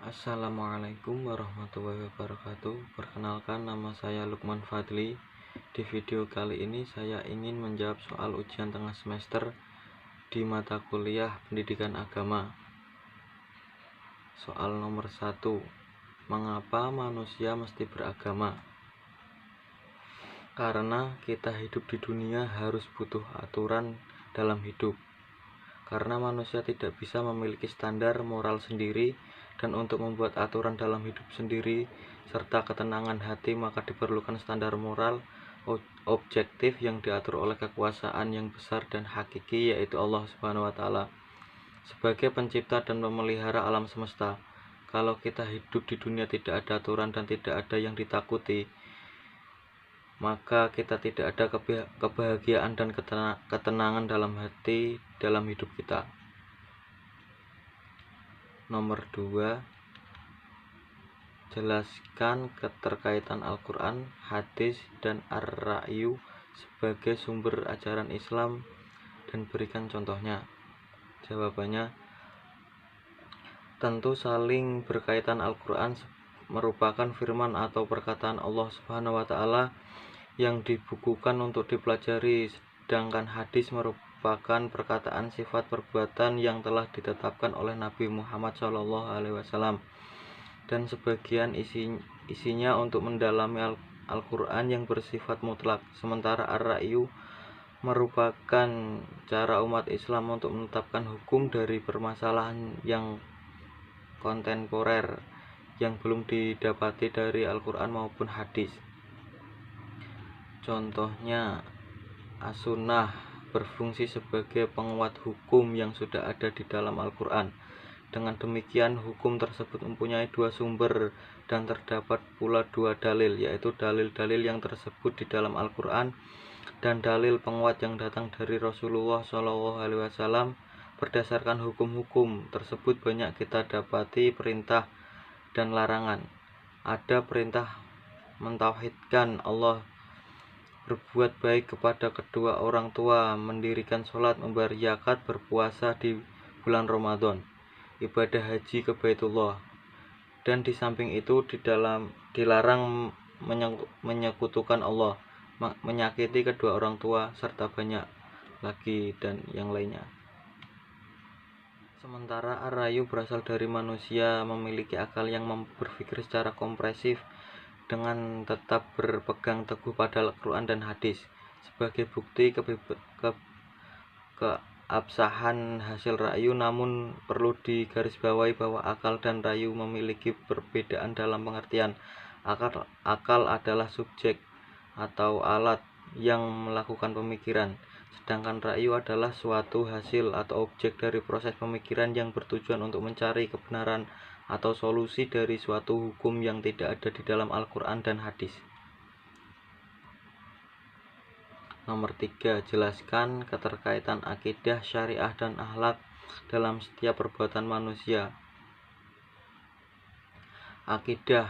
Assalamualaikum warahmatullahi wabarakatuh. Perkenalkan, nama saya Lukman Fadli. Di video kali ini saya ingin menjawab soal ujian tengah semester di mata kuliah Pendidikan Agama. Soal nomor 1. Mengapa manusia mesti beragama? Karena kita hidup di dunia harus butuh aturan dalam hidup. Karena manusia tidak bisa memiliki standar moral sendiri, dan untuk membuat aturan dalam hidup sendiri serta ketenangan hati, maka diperlukan standar moral objektif yang diatur oleh kekuasaan yang besar dan hakiki, yaitu Allah Subhanahu wa Ta'ala, sebagai pencipta dan pemelihara alam semesta. Kalau kita hidup di dunia tidak ada aturan dan tidak ada yang ditakuti, maka kita tidak ada kebahagiaan dan ketenangan dalam hati dalam hidup kita. Nomor 2. Jelaskan keterkaitan Al-Quran, hadis, dan ar-ra'yu sebagai sumber ajaran Islam dan berikan contohnya. Jawabannya, tentu saling berkaitan. Al-Quran merupakan firman atau perkataan Allah Subhanahu wa Ta'ala yang dibukukan untuk dipelajari, sedangkan hadis merupakan perkataan sifat perbuatan yang telah ditetapkan oleh Nabi Muhammad SAW, dan sebagian isinya untuk mendalami Al-Quran yang bersifat mutlak. Sementara ar-ra'yu merupakan cara umat Islam untuk menetapkan hukum dari permasalahan yang kontemporer yang belum didapati dari Al-Quran maupun hadis. Contohnya, as-sunnah berfungsi sebagai penguat hukum yang sudah ada di dalam Al-Quran. Dengan demikian, hukum tersebut mempunyai 2 sumber dan terdapat pula 2 dalil, yaitu dalil-dalil yang tersebut di dalam Al-Quran dan dalil penguat yang datang dari Rasulullah SAW. Berdasarkan hukum-hukum tersebut banyak kita dapati perintah dan larangan. Ada perintah mentauhidkan Allah, berbuat baik kepada kedua orang tua, mendirikan sholat, membayar zakat, berpuasa di bulan Ramadan, ibadah haji ke Baitullah. Dan di samping itu dilarang menyekutukan Allah, menyakiti kedua orang tua, serta banyak lagi dan yang lainnya. Sementara ar-ra'yu berasal dari manusia memiliki akal yang berpikir secara kompresif dengan tetap berpegang teguh pada Al-Quran dan hadis. Sebagai bukti keabsahan hasil ra'yu, namun perlu digarisbawahi bahwa akal dan ra'yu memiliki perbedaan dalam pengertian. Akal adalah subjek atau alat yang melakukan pemikiran, sedangkan ra'yu adalah suatu hasil atau objek dari proses pemikiran yang bertujuan untuk mencari kebenaran atau solusi dari suatu hukum yang tidak ada di dalam Al-Quran dan hadis. Nomor 3. Jelaskan keterkaitan akidah, syariah, dan akhlak dalam setiap perbuatan manusia. Akidah.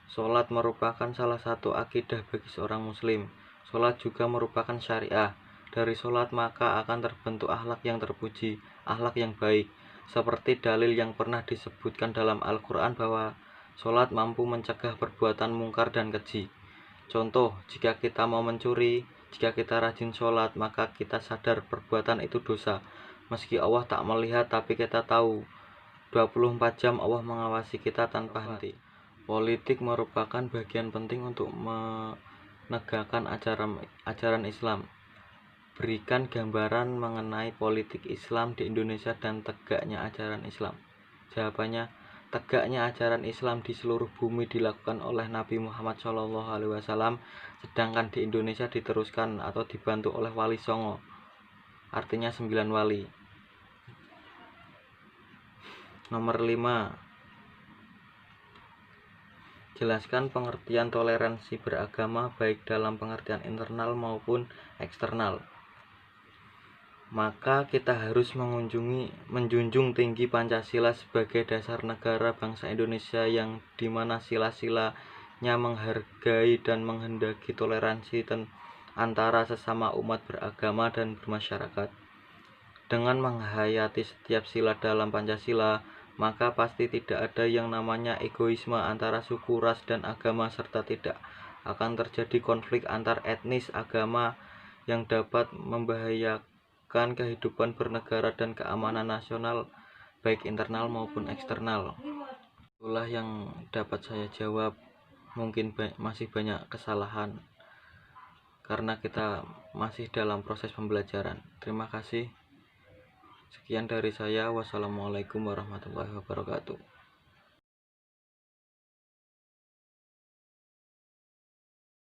Sholat merupakan salah satu akidah bagi seorang muslim. Sholat juga merupakan syariah. Dari sholat maka akan terbentuk akhlak yang terpuji, akhlak yang baik, seperti dalil yang pernah disebutkan dalam Al-Quran bahwa sholat mampu mencegah perbuatan mungkar dan keji. Contoh, jika kita mau mencuri, jika kita rajin sholat, maka kita sadar perbuatan itu dosa. Meski Allah tak melihat, tapi kita tahu 24 jam Allah mengawasi kita tanpa henti. Politik merupakan bagian penting untuk menegakkan ajaran Islam. Berikan gambaran mengenai politik Islam di Indonesia dan tegaknya ajaran Islam. Jawabannya, tegaknya ajaran Islam di seluruh bumi dilakukan oleh Nabi Muhammad SAW, sedangkan di Indonesia diteruskan atau dibantu oleh Wali Songo, artinya 9 wali. Nomor 5. Jelaskan pengertian toleransi beragama baik dalam pengertian internal maupun eksternal. Maka kita harus menjunjung tinggi Pancasila sebagai dasar negara bangsa Indonesia, yang dimana sila-silanya menghargai dan menghendaki toleransi antara sesama umat beragama dan bermasyarakat. Dengan menghayati setiap sila dalam Pancasila, maka pasti tidak ada yang namanya egoisme antara suku, ras, dan agama, serta tidak akan terjadi konflik antar etnis, agama yang dapat membahayakan kehidupan bernegara dan keamanan nasional, baik internal maupun eksternal. Itulah yang dapat saya jawab. Mungkin masih banyak kesalahan karena kita masih dalam proses pembelajaran. Terima kasih. Sekian dari saya. Wassalamualaikum warahmatullahi wabarakatuh.